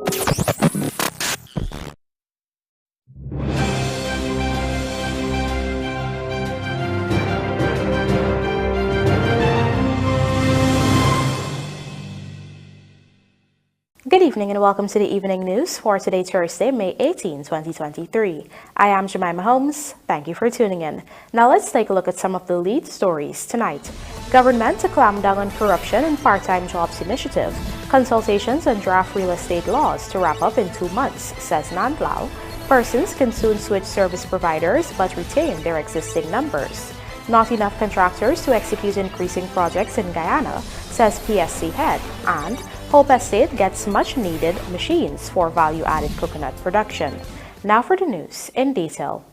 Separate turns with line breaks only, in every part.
Good evening and welcome to the evening news for today, Thursday, May 18, 2023. I am Jemima Holmes. Thank you for tuning in. Now let's take a look at some of the lead stories tonight. Government to clamp down on corruption and part-time jobs initiative. Consultations on draft real estate laws to wrap up in 2 months, says NANDLALL. Persons can soon switch service providers but retain their existing numbers. Not enough contractors to execute increasing projects in Guyana, says PSC head. And Hope Estate gets much-needed machines for value-added coconut production. Now for the news in detail.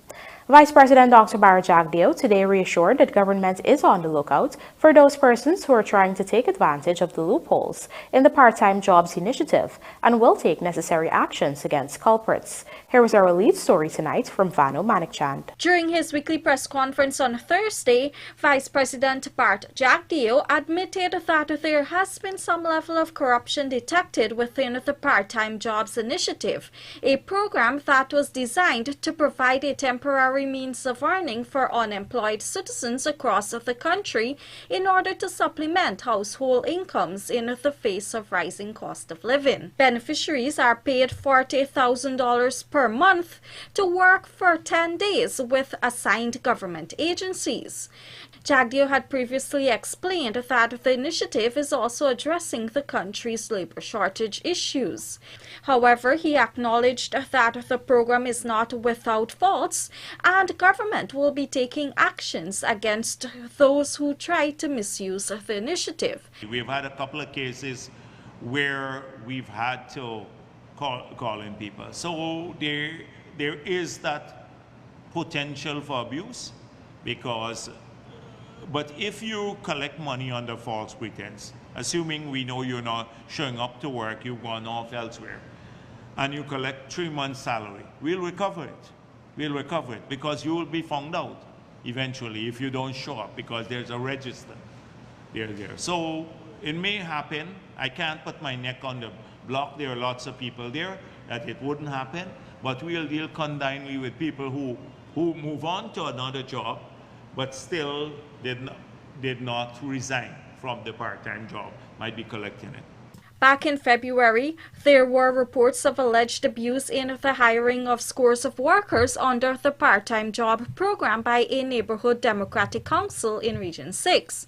Vice President Dr. Barra Jagdeo today reassured that government is on the lookout for those persons who are trying to take advantage of the loopholes in the part-time jobs initiative and will take necessary actions against culprits. Here is our lead story tonight from Vanu Manikchand.
During his weekly press conference on Thursday, Vice President Barra Jagdeo admitted that there has been some level of corruption detected within the part-time jobs initiative, a program that was designed to provide a temporary means of earning for unemployed citizens across the country in order to supplement household incomes in the face of rising cost of living. Beneficiaries are paid $40,000 per month to work for 10 days with assigned government agencies. Jagdeo had previously explained that the initiative is also addressing the country's labor shortage issues. However, he acknowledged that the program is not without faults and government will be taking actions against those who try to misuse the initiative.
We've had a couple of cases where we've had to call in people. So there is that potential for abuse but if you collect money under false pretense, assuming we know you're not showing up to work, you've gone off elsewhere, and you collect 3 months' salary, we'll recover it. We'll recover it because you will be found out eventually if you don't show up because there's a register there. So it may happen. I can't put my neck on the block. There are lots of people there that it wouldn't happen, but we'll deal condignly with people who move on to another job but still did not resign from the part-time job, might be collecting it.
Back in February, there were reports of alleged abuse in the hiring of scores of workers under the part-time job program by a neighborhood Democratic Council in Region 6.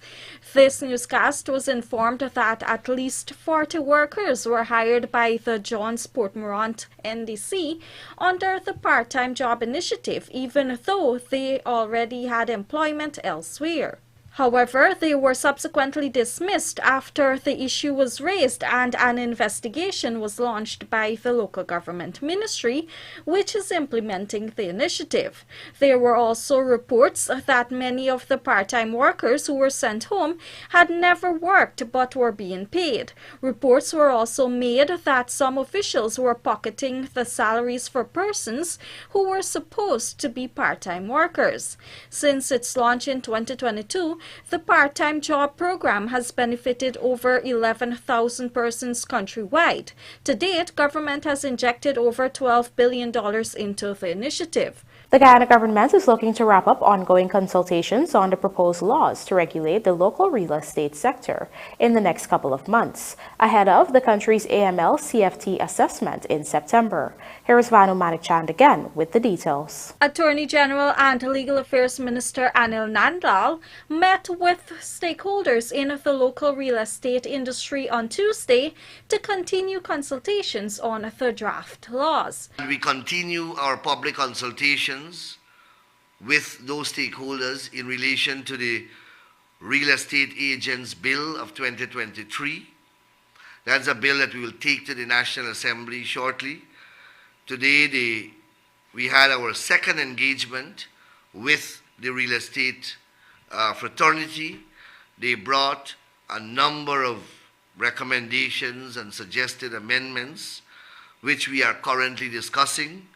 This newscast was informed that at least 40 workers were hired by the Johns Portmorant NDC under the part-time job initiative, even though they already had employment elsewhere. However, they were subsequently dismissed after the issue was raised and an investigation was launched by the local government ministry, which is implementing the initiative. There were also reports that many of the part-time workers who were sent home had never worked but were being paid. Reports were also made that some officials were pocketing the salaries for persons who were supposed to be part-time workers. Since its launch in 2022, the part-time job program has benefited over 11,000 persons countrywide. To date, government has injected over $12 billion into the initiative.
The Guyana government is looking to wrap up ongoing consultations on the proposed laws to regulate the local real estate sector in the next couple of months, ahead of the country's AML CFT assessment in September. Here is Vanu Manikchand again with the details.
Attorney General and Legal Affairs Minister Anil Nandlall met with stakeholders in the local real estate industry on Tuesday to continue consultations on the draft laws.
We continue our public consultations with those stakeholders in relation to the Real Estate Agents Bill of 2023. That's a bill that we will take to the National Assembly shortly. Today, we had our second engagement with the real estate fraternity. They brought a number of recommendations and suggested amendments, which we are currently discussing.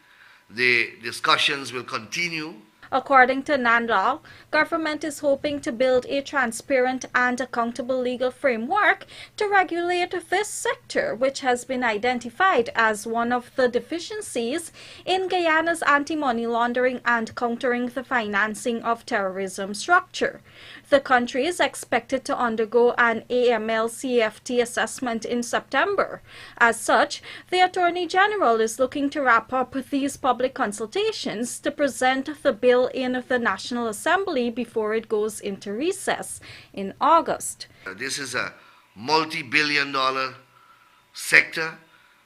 The discussions will continue.
According to NANDLALL, government is hoping to build a transparent and accountable legal framework to regulate this sector, which has been identified as one of the deficiencies in Guyana's anti-money laundering and countering the financing of terrorism structure. The country is expected to undergo an AML-CFT assessment in September. As such, the Attorney General is looking to wrap up these public consultations to present the bill in the National Assembly before it goes into recess in August.
This is a multi-billion-dollar sector.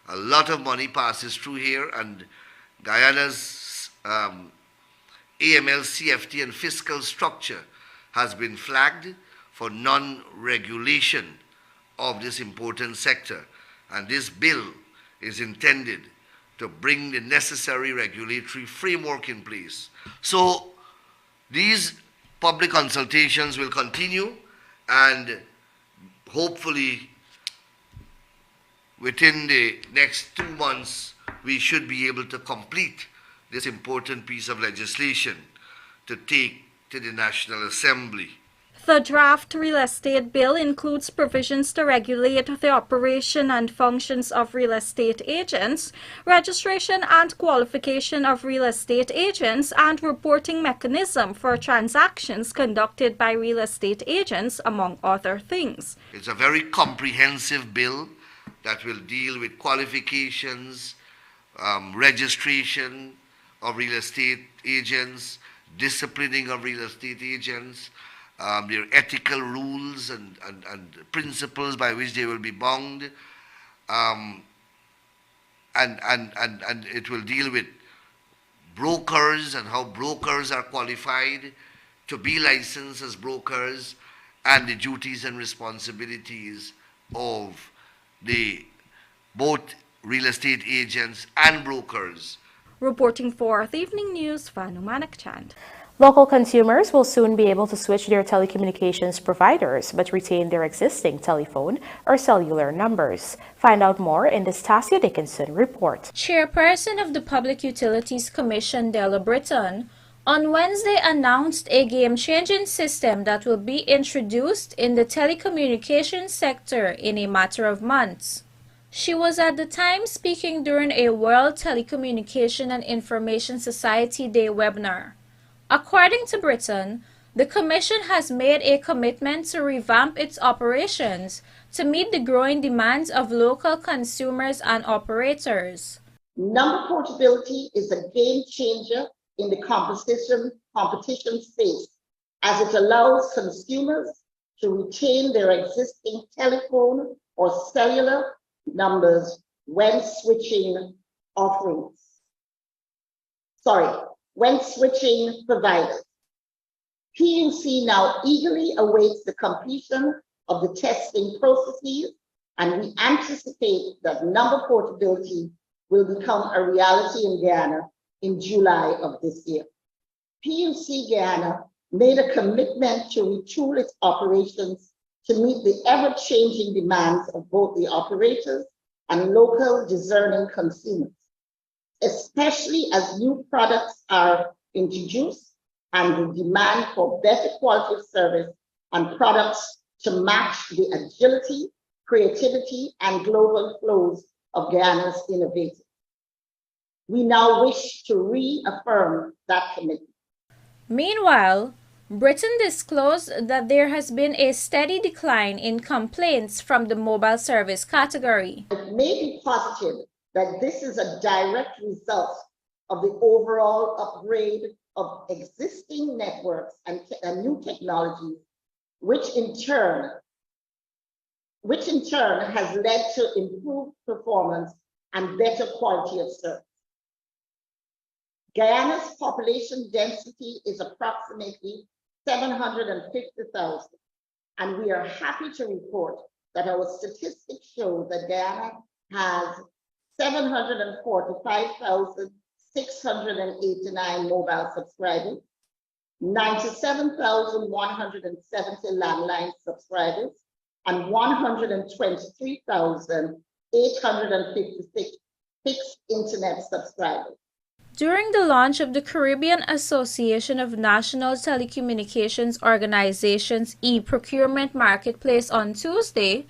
A lot of money passes through here, and Guyana's AML, CFT, and fiscal structure has been flagged for non-regulation of this important sector. And this bill is intended to bring the necessary regulatory framework in place. So these public consultations will continue, and hopefully within the next 2 months we should be able to complete this important piece of legislation to take to the National Assembly.
The draft real estate bill includes provisions to regulate the operation and functions of real estate agents, registration and qualification of real estate agents, and reporting mechanism for transactions conducted by real estate agents, among other things.
It's a very comprehensive bill that will deal with qualifications, registration of real estate agents, disciplining of real estate agents, their ethical rules and principles by which they will be bound, and it will deal with brokers and how brokers are qualified to be licensed as brokers, and the duties and responsibilities of both real estate agents and brokers.
Reporting for the Evening News, Vanu Manakchand.
Local consumers will soon be able to switch their telecommunications providers but retain their existing telephone or cellular numbers. Find out more in this Tasia Dickinson report.
Chairperson of the Public Utilities Commission, Della Britton, on Wednesday announced a game-changing system that will be introduced in the telecommunications sector in a matter of months. She was at the time speaking during a World Telecommunication and Information Society Day webinar. According to Britton, the Commission has made a commitment to revamp its operations to meet the growing demands of local consumers and operators.
Number portability is a game changer in the competition space, as it allows consumers to retain their existing telephone or cellular numbers when switching providers. PUC now eagerly awaits the completion of the testing processes, and we anticipate that number portability will become a reality in Guyana in July of this year. PUC Guyana made a commitment to retool its operations to meet the ever-changing demands of both the operators and local discerning consumers, especially as new products are introduced and the demand for better quality of service and products to match the agility, creativity, and global flows of Guyana's innovators. We now wish to reaffirm that commitment.
Meanwhile, Britain disclosed that there has been a steady decline in complaints from the mobile service category.
It may be positive that this is a direct result of the overall upgrade of existing networks and new technologies, which in turn has led to improved performance and better quality of service. Guyana's population density is approximately 750,000, and we are happy to report that our statistics show that Guyana has 745,689 mobile subscribers, 97,170 landline subscribers, and 123,856 fixed internet subscribers.
During the launch of the Caribbean Association of National Telecommunications Organizations e-procurement marketplace on Tuesday,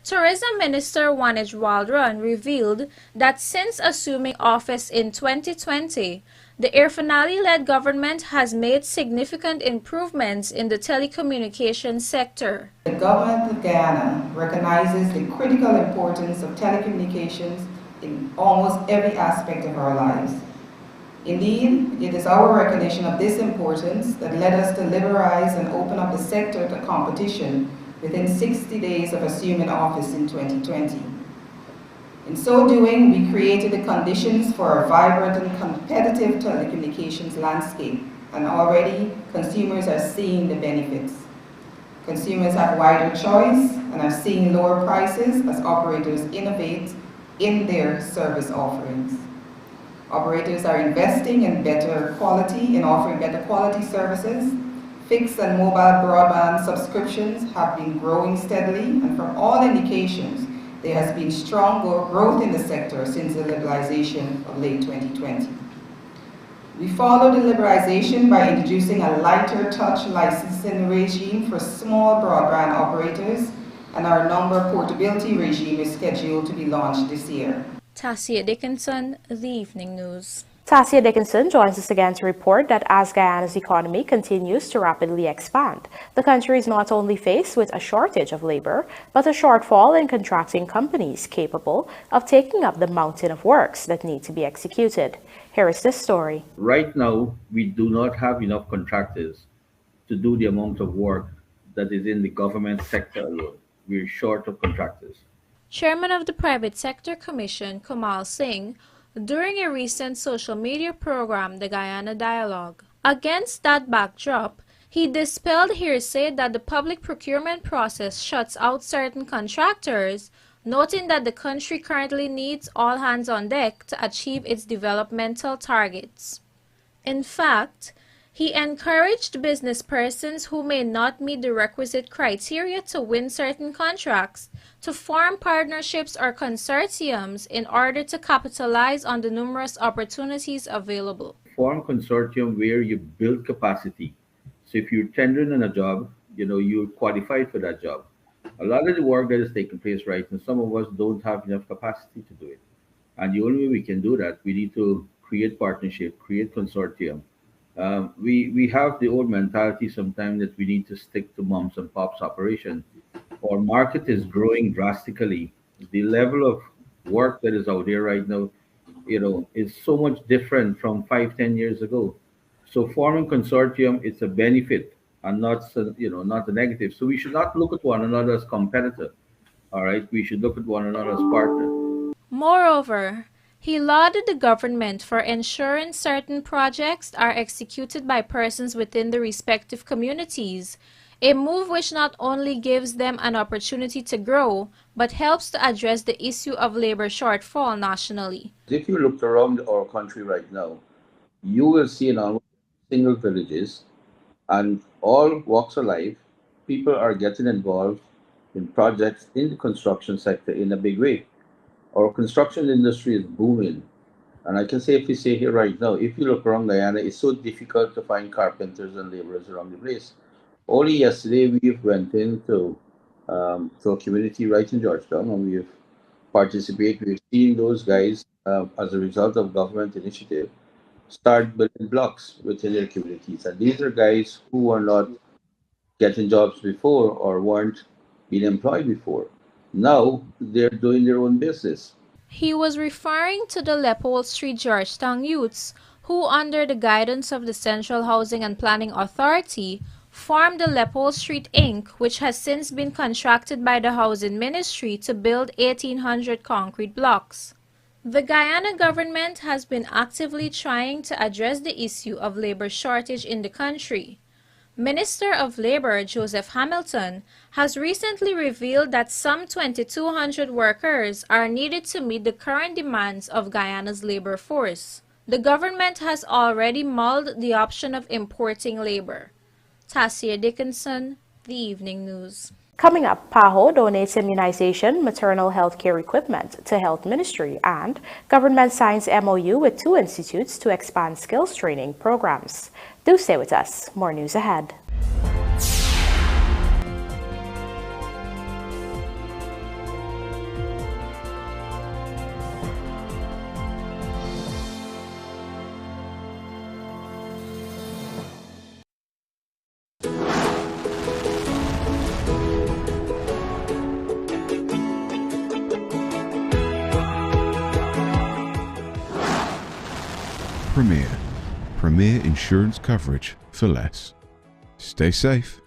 Tourism Minister Wanij Waldron revealed that since assuming office in 2020, the Irfanali-led government has made significant improvements in the telecommunications sector.
The government of Guyana recognizes the critical importance of telecommunications in almost every aspect of our lives. Indeed, it is our recognition of this importance that led us to liberalize and open up the sector to competition within 60 days of assuming office in 2020. In so doing, we created the conditions for a vibrant and competitive telecommunications landscape, and already consumers are seeing the benefits. Consumers have wider choice and are seeing lower prices as operators innovate in their service offerings. Operators are investing in offering better quality services. Fixed and mobile broadband subscriptions have been growing steadily, and from all indications, there has been strong growth in the sector since the liberalization of late 2020. We followed the liberalization by introducing a lighter touch licensing regime for small broadband operators, and our number portability regime is scheduled to be launched this year.
Tassia Dickinson, The Evening News.
Tassia Dickinson joins us again to report that as Guyana's economy continues to rapidly expand, the country is not only faced with a shortage of labor, but a shortfall in contracting companies capable of taking up the mountain of works that need to be executed. Here is this story.
Right now, we do not have enough contractors to do the amount of work that is in the government sector alone. We're short of contractors.
Chairman of the Private Sector Commission, Kamal Singh, during a recent social media program, the Guyana Dialogue. Against that backdrop, he dispelled hearsay that the public procurement process shuts out certain contractors, noting that the country currently needs all hands on deck to achieve its developmental targets. In fact, he encouraged business persons who may not meet the requisite criteria to win certain contracts to form partnerships or consortiums in order to capitalize on the numerous opportunities available.
Form consortium where you build capacity. So if you're tendering on a job, you're qualified for that job. A lot of the work that is taking place right now, some of us don't have enough capacity to do it. And the only way we can do that, we need to create partnership, create consortium. We have the old mentality sometimes that we need to stick to moms and pops operation. Our market is growing drastically. The level of work that is out there right now, is so much different from 5-10 years ago. So forming consortium is a benefit and not a negative. So we should not look at one another as competitor. All right, we should look at one another as partner.
Moreover, he lauded the government for ensuring certain projects are executed by persons within the respective communities, a move which not only gives them an opportunity to grow, but helps to address the issue of labor shortfall nationally.
If you look around our country right now, you will see in almost single villages and all walks of life, people are getting involved in projects in the construction sector in a big way. Our construction industry is booming. And I can safely say here right now, if you look around Guyana, it's so difficult to find carpenters and laborers around the place. Only yesterday, we went into to a community right in Georgetown, and we've participated. We've seen those guys, as a result of government initiative, start building blocks within their communities. And these are guys who were not getting jobs before or weren't being employed before. Now they're doing their own business.
He was referring to the Leopold Street Georgetown youths who, under the guidance of the Central Housing and Planning Authority, formed the Leopold Street Inc., which has since been contracted by the Housing Ministry to build 1,800 concrete blocks. The Guyana government has been actively trying to address the issue of labor shortage in the country. Minister of Labor Joseph Hamilton has recently revealed that some 2,200 workers are needed to meet the current demands of Guyana's labor force. The government has already mulled the option of importing labor. Tassia Dickinson, The Evening News.
Coming up, PAHO donates immunization, maternal health care equipment to Health Ministry, and government signs MOU with 2 institutes to expand skills training programs. Do stay with us. More news ahead.
Premier insurance coverage for less. Stay safe.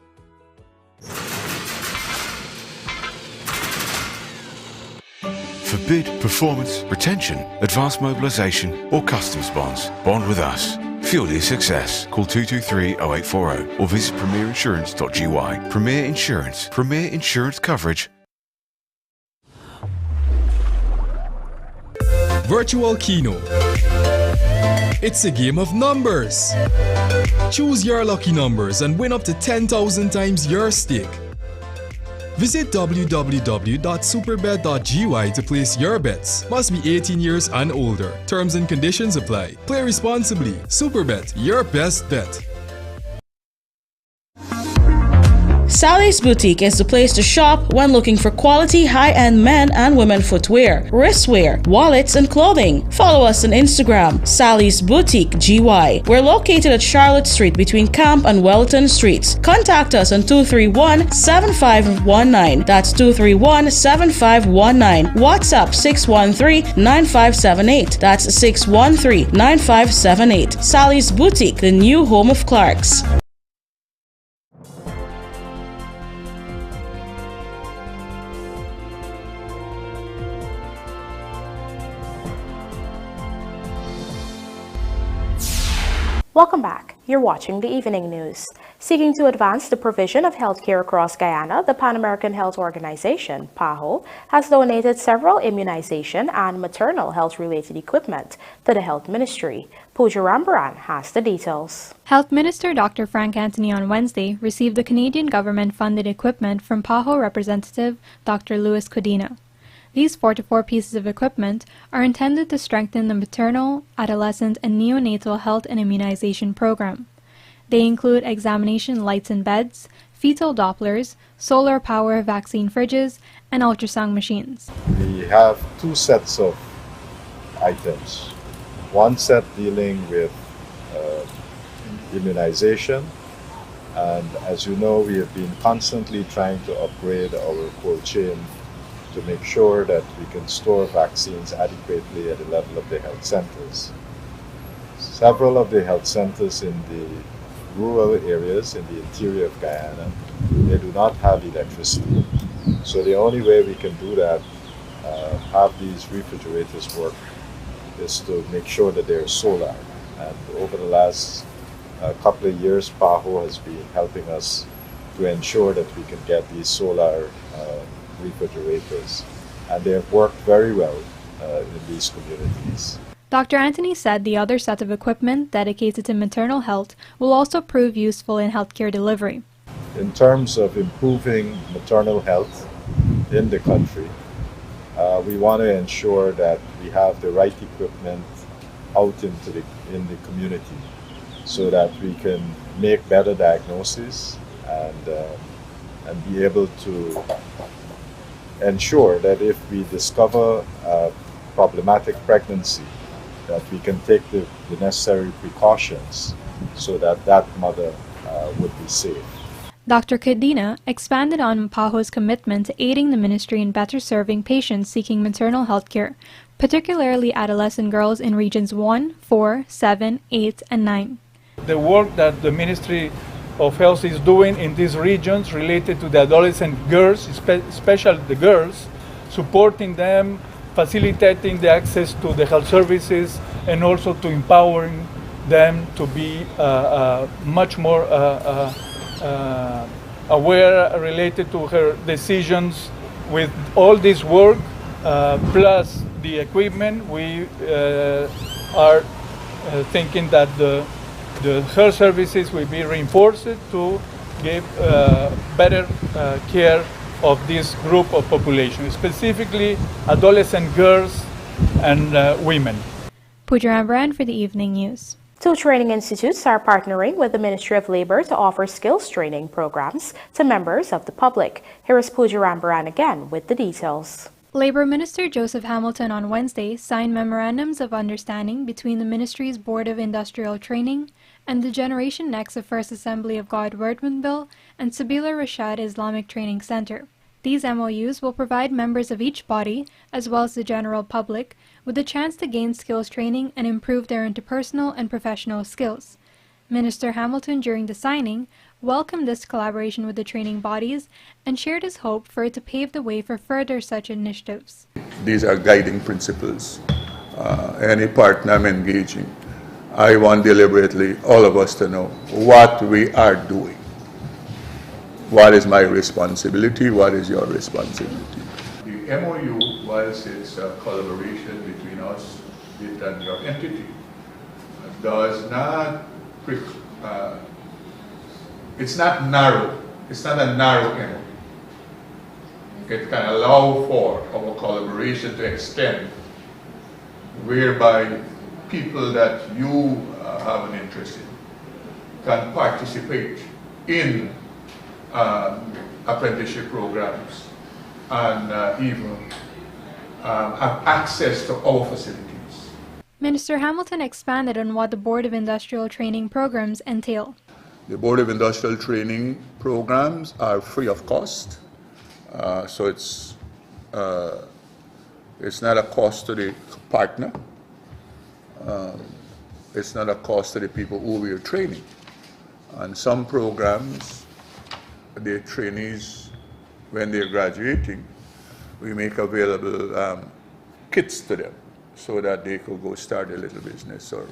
For bid, performance, retention, advanced mobilisation or customs bonds, bond with us. Fuel your success. Call 223-0840 or visit premierinsurance.gy. Premier Insurance. Premier insurance coverage.
Virtual Keno. It's a game of numbers. Choose your lucky numbers and win up to 10,000 times your stake. Visit www.superbet.gy to place your bets. Must be 18 years and older. Terms and conditions apply. Play responsibly. Superbet, your best bet.
Sally's Boutique is the place to shop when looking for quality high-end men and women footwear, wristwear, wallets, and clothing. Follow us on Instagram, Sally's Boutique GY. We're located at Charlotte Street between Camp and Wellington Streets. Contact us on 231-7519. That's 231-7519. WhatsApp 613-9578. That's 613-9578. Sally's Boutique, the new home of Clarks.
Welcome back. You're watching the Evening News. Seeking to advance the provision of healthcare across Guyana, the Pan American Health Organization, PAHO, has donated several immunization and maternal health-related equipment to the Health Ministry. Pooja Rambaran has the details.
Health Minister Dr. Frank Anthony on Wednesday received the Canadian government-funded equipment from PAHO representative Dr. Louis Codina. These 44 pieces of equipment are intended to strengthen the maternal, adolescent, and neonatal health and immunization program. They include examination lights in beds, fetal Dopplers, solar power vaccine fridges, and ultrasound machines.
We have 2 sets of items. One set dealing with immunization, and as you know, we have been constantly trying to upgrade our cold chain to make sure that we can store vaccines adequately at the level of the health centers. Several of the health centers in the rural areas in the interior of Guyana, they do not have electricity. So the only way we can do that, have these refrigerators work, is to make sure that they're solar. And over the last couple of years, PAHO has been helping us to ensure that we can get these solar refrigerators, and they have worked very well in these communities.
Dr. Anthony said the other set of equipment dedicated to maternal health will also prove useful in healthcare delivery.
In terms of improving maternal health in the country, we want to ensure that we have the right equipment out in the community so that we can make better diagnoses and be able to ensure that if we discover a problematic pregnancy, that we can take the necessary precautions so that that mother would be safe.
Dr. Codina expanded on PAHO's commitment to aiding the ministry in better serving patients seeking maternal health care, particularly adolescent girls in regions 1, 4, 7, 8, and 9.
The work that the Ministry of Health is doing in these regions related to the adolescent girls, especially the girls, supporting them, facilitating the access to the health services, and also to empowering them to be much more aware related to her decisions. With all this work, plus the equipment, we are thinking that the health services will be reinforced to give better care of this group of population, specifically adolescent girls and women.
Pooja Rambaran for the Evening News.
Two training institutes are partnering with the Ministry of Labor to offer skills training programs to members of the public. Here is Pooja Rambaran again with the details.
Labor Minister Joseph Hamilton on Wednesday signed memorandums of understanding between the Ministry's Board of Industrial Training and the Generation Next of First Assembly of God Wordmanville and Sabila Rashad Islamic Training Center. These MOUs will provide members of each body, as well as the general public, with a chance to gain skills training and improve their interpersonal and professional skills. Minister Hamilton, during the signing, welcomed this collaboration with the training bodies and shared his hope for it to pave the way for further such initiatives.
These are guiding principles. Any partner I'm engaging, I want deliberately all of us to know what we are doing. What is my responsibility? What is your responsibility? The MOU, whilst it's a collaboration between us and your entity, does not, it's not narrow. It's not a narrow MOU. It can allow for our collaboration to extend, whereby people that you have an interest in can participate in apprenticeship programs and even have access to our facilities.
Minister Hamilton expanded on what the Board of Industrial Training programs entail.
The Board of Industrial Training programs are free of cost, so it's not a cost to the partner. It's not a cost to the people who we are training. And some programs, the trainees, when they're graduating, we make available kits to them so that they could go start a little business or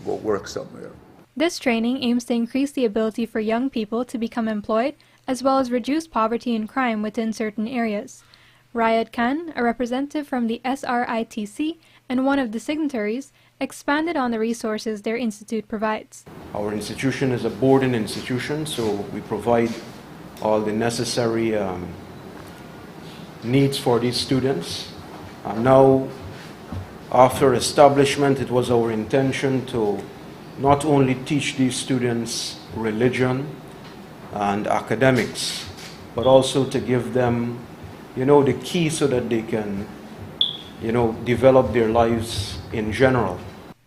go work somewhere.
This training aims to increase the ability for young people to become employed, as well as reduce poverty and crime within certain areas. Rayad Khan, a representative from the SRITC and one of the signatories, expanded on the resources their institute provides.
Our institution is a boarding institution, so we provide all the necessary needs for these students. Now, after establishment, it was our intention to not only teach these students religion and academics, but also to give them, the key so that they can, develop their lives in general.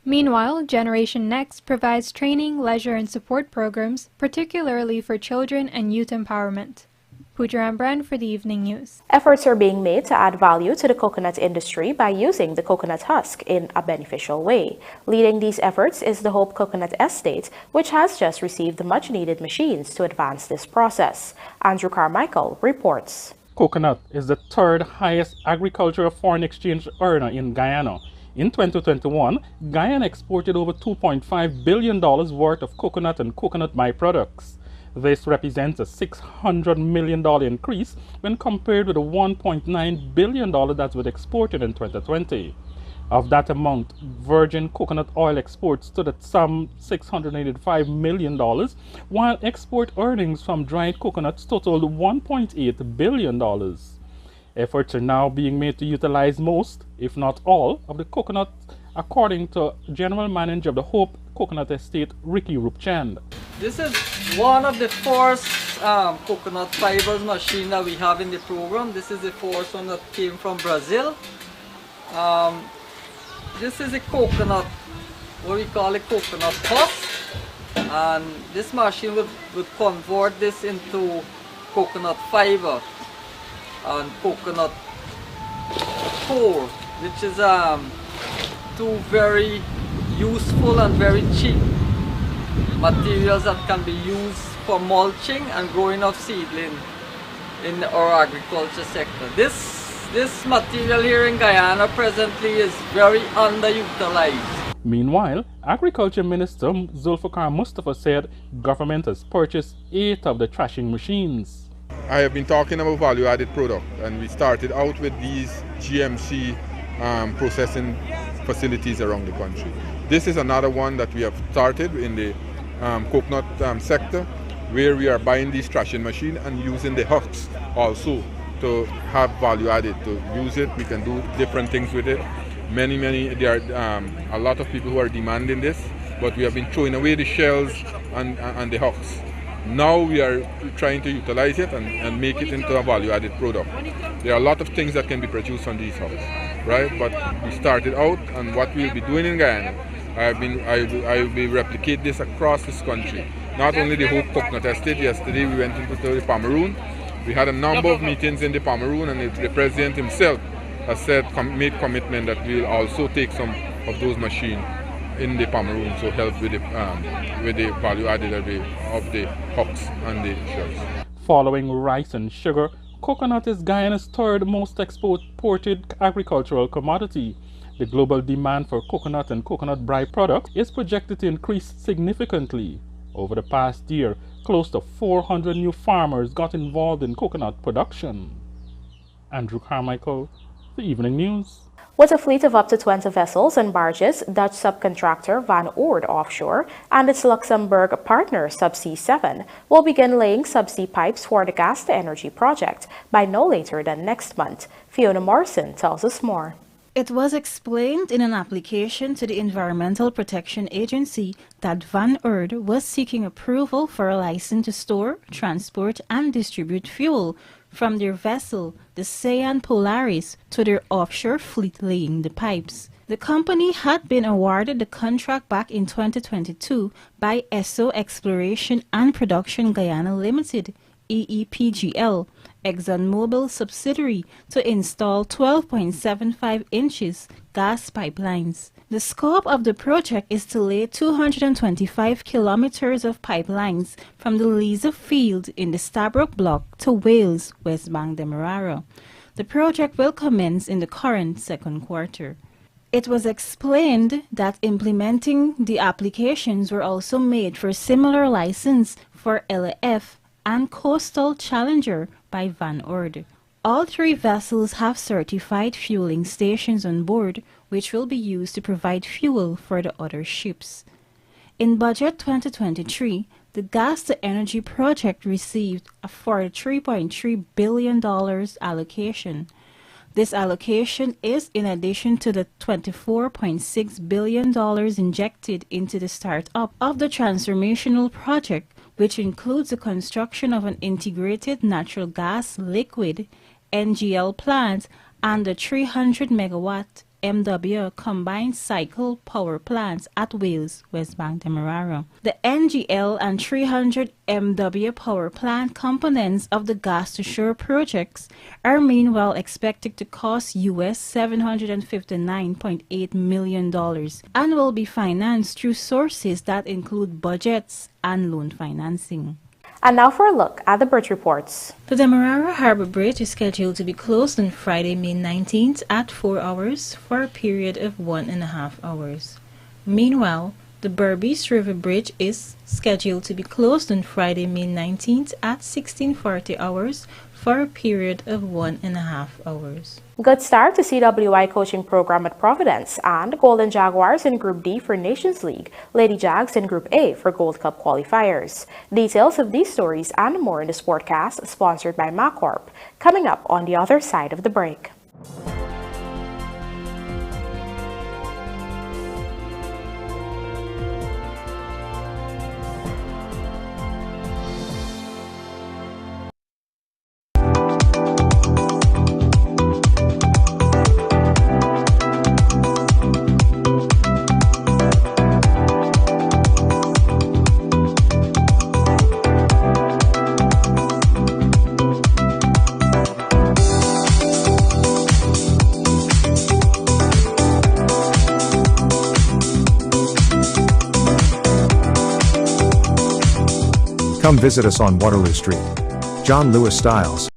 Meanwhile, Generation Next provides training, leisure, and support programs, particularly for children and youth empowerment. Pooja Rambaran for the Evening News.
Efforts are being made to add value to the coconut industry by using the coconut husk in a beneficial way. Leading these efforts is the Hope Coconut Estate, which has just received the much-needed machines to advance this process. Andrew Carmichael reports.
Coconut is the third highest agricultural foreign exchange earner in Guyana. In 2021, Guyana exported over $2.5 billion worth of coconut and coconut byproducts. This represents a $600 million increase when compared with the $1.9 billion that was exported in 2020. Of that amount, virgin coconut oil exports stood at some $685 million, while export earnings from dried coconuts totaled $1.8 billion. Efforts are now being made to utilize most, if not all, of the coconut, according to General Manager of the Hope Coconut Estate, Ricky Rupchand.
This is one of the first coconut fibers machine that we have in the program. This is the first one that came from Brazil. This is a coconut, what we call a coconut husk, and this machine would convert this into coconut fiber and coconut core, which is two very useful and very cheap materials that can be used for mulching and growing of seedling in our agriculture sector. This material here in Guyana presently is very underutilized.
Meanwhile, Agriculture Minister Zulfikar Mustafa said government has purchased 8 of the thrashing machines.
I have been talking about value-added product, and we started out with these GMC processing facilities around the country. This is another one that we have started in the coconut sector, where we are buying these thrashing machines and using the husks also to have value added, to use it. We can do different things with it. There are a lot of people who are demanding this, but we have been throwing away the shells and the husks. Now we are trying to utilize it and make it into a value-added product. There are a lot of things that can be produced from these husks, right? But we started out, and what we'll be doing in Guyana, I will replicate this across this country. Not only the whole coconut estate. Yesterday we went into the Pomeroon. We had a number of meetings in the Pomeroon, and the president himself has made commitment that we'll also take some of those machines in the Pomeroon to help with the value added of the husks and the shells.
Following rice and sugar, coconut is Guyana's third most exported agricultural commodity. The global demand for coconut and coconut byproducts is projected to increase significantly. Over the past year, close to 400 new farmers got involved in coconut production. Andrew Carmichael, The Evening News.
With a fleet of up to 20 vessels and barges, Dutch subcontractor Van Oord Offshore and its Luxembourg partner Subsea 7 will begin laying subsea pipes for the gas to energy project by no later than next month. Fiona Morrison tells us more.
It was explained in an application to the Environmental Protection Agency that Van Oord was seeking approval for a license to store, transport, and distribute fuel from their vessel, the Seian Polaris, to their offshore fleet laying the pipes. The company had been awarded the contract back in 2022 by Esso Exploration and Production Guyana Limited, EEPGL, ExxonMobil subsidiary, to install 12.75 inches gas pipelines. The scope of the project is to lay 225 kilometers of pipelines from the Liza field in the Stabroek block to Wales, West Bank Demerara. The project will commence in the current second quarter. It was explained that implementing the applications were also made for similar license for LAF and Coastal Challenger by Van Oord. All three vessels have certified fueling stations on board, which will be used to provide fuel for the other ships. In Budget 2023, the Gas to Energy project received a $43.3 billion allocation. This allocation is in addition to the $24.6 billion injected into the startup of the transformational project, which includes the construction of an integrated natural gas liquid NGL plant and the 300 megawatt MW combined cycle power plants at Wales, West Bank Demerara. The NGL and 300 MW power plant components of the gas to shore projects are meanwhile expected to cost US $759.8 million and will be financed through sources that include budgets and loan financing.
And now for a look at the bridge reports.
The Demerara Harbour Bridge is scheduled to be closed on Friday, May 19th at 4 hours for a period of 1.5 hours. Meanwhile, the Berbice River Bridge is scheduled to be closed on Friday, May 19th at 16:40 hours for a period of 1.5 hours.
Good start to CWI coaching program at Providence and Golden Jaguars in Group D for Nations League, Lady Jags in Group A for Gold Cup qualifiers. Details of these stories and more in the Sportcast sponsored by MacCorp, coming up on the other side of the break.
Come visit us on Waterloo Street. John Lewis Styles.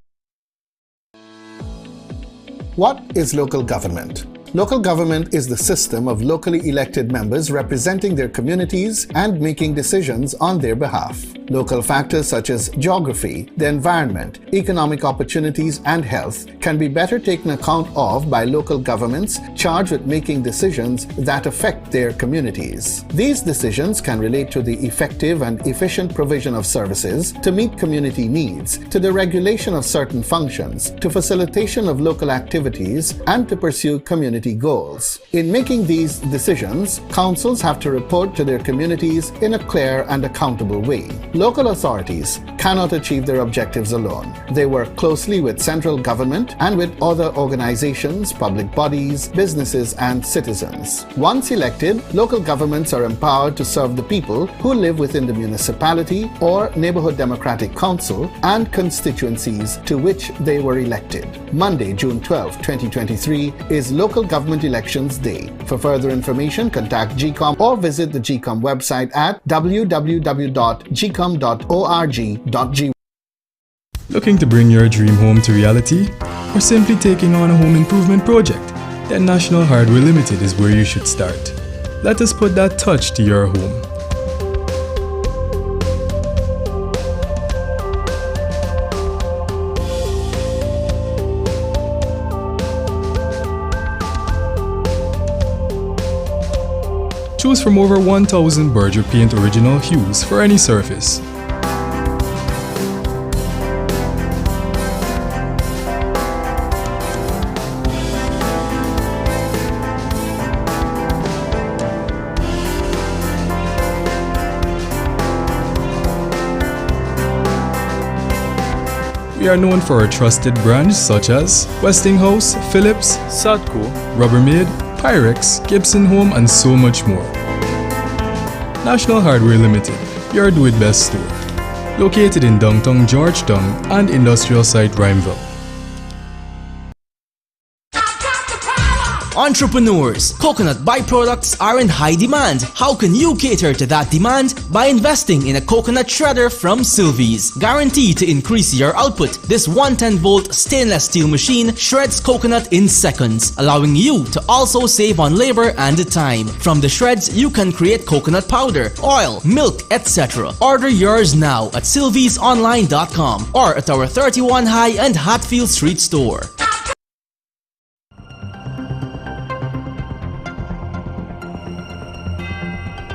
What is local government? Local government is the system of locally elected members representing their communities and making decisions on their behalf. Local factors such as geography, the environment, economic opportunities, and health can be better taken account of by local governments charged with making decisions that affect their communities. These decisions can relate to the effective and efficient provision of services to meet community needs, to the regulation of certain functions, to facilitation of local activities, and to pursue community goals. In making these decisions, councils have to report to their communities in a clear and accountable way. Local authorities cannot achieve their objectives alone. They work closely with central government and with other organizations, public bodies, businesses, and citizens. Once elected, local governments are empowered to serve the people who live within the municipality or neighborhood democratic council and constituencies to which they were elected. Monday, June 12, 2023 is Local Government Elections Day. For further information, contact GCOM or visit the GCOM website at www.gcom.org.gy.
Looking to bring your dream home to reality? Or simply taking on a home improvement project? Then National Hardware Limited is where you should start. Let us put that touch to your home. Choose from over 1,000 Berger Paint original hues for any surface. We are known for our trusted brands such as Westinghouse, Philips, Sadco, Rubbermaid, Pyrex, Gibson Home, and so much more. National Hardware Limited, your do-it-best store. Located in downtown Georgetown and industrial site Rhymeville.
Entrepreneurs, coconut byproducts are in high demand. How can you cater to that demand? By investing in a coconut shredder from Sylvie's. Guaranteed to increase your output, this 110-volt stainless steel machine shreds coconut in seconds, allowing you to also save on labor and time. From the shreds, you can create coconut powder, oil, milk, etc. Order yours now at sylviesonline.com or at our 31 High and Hatfield Street store.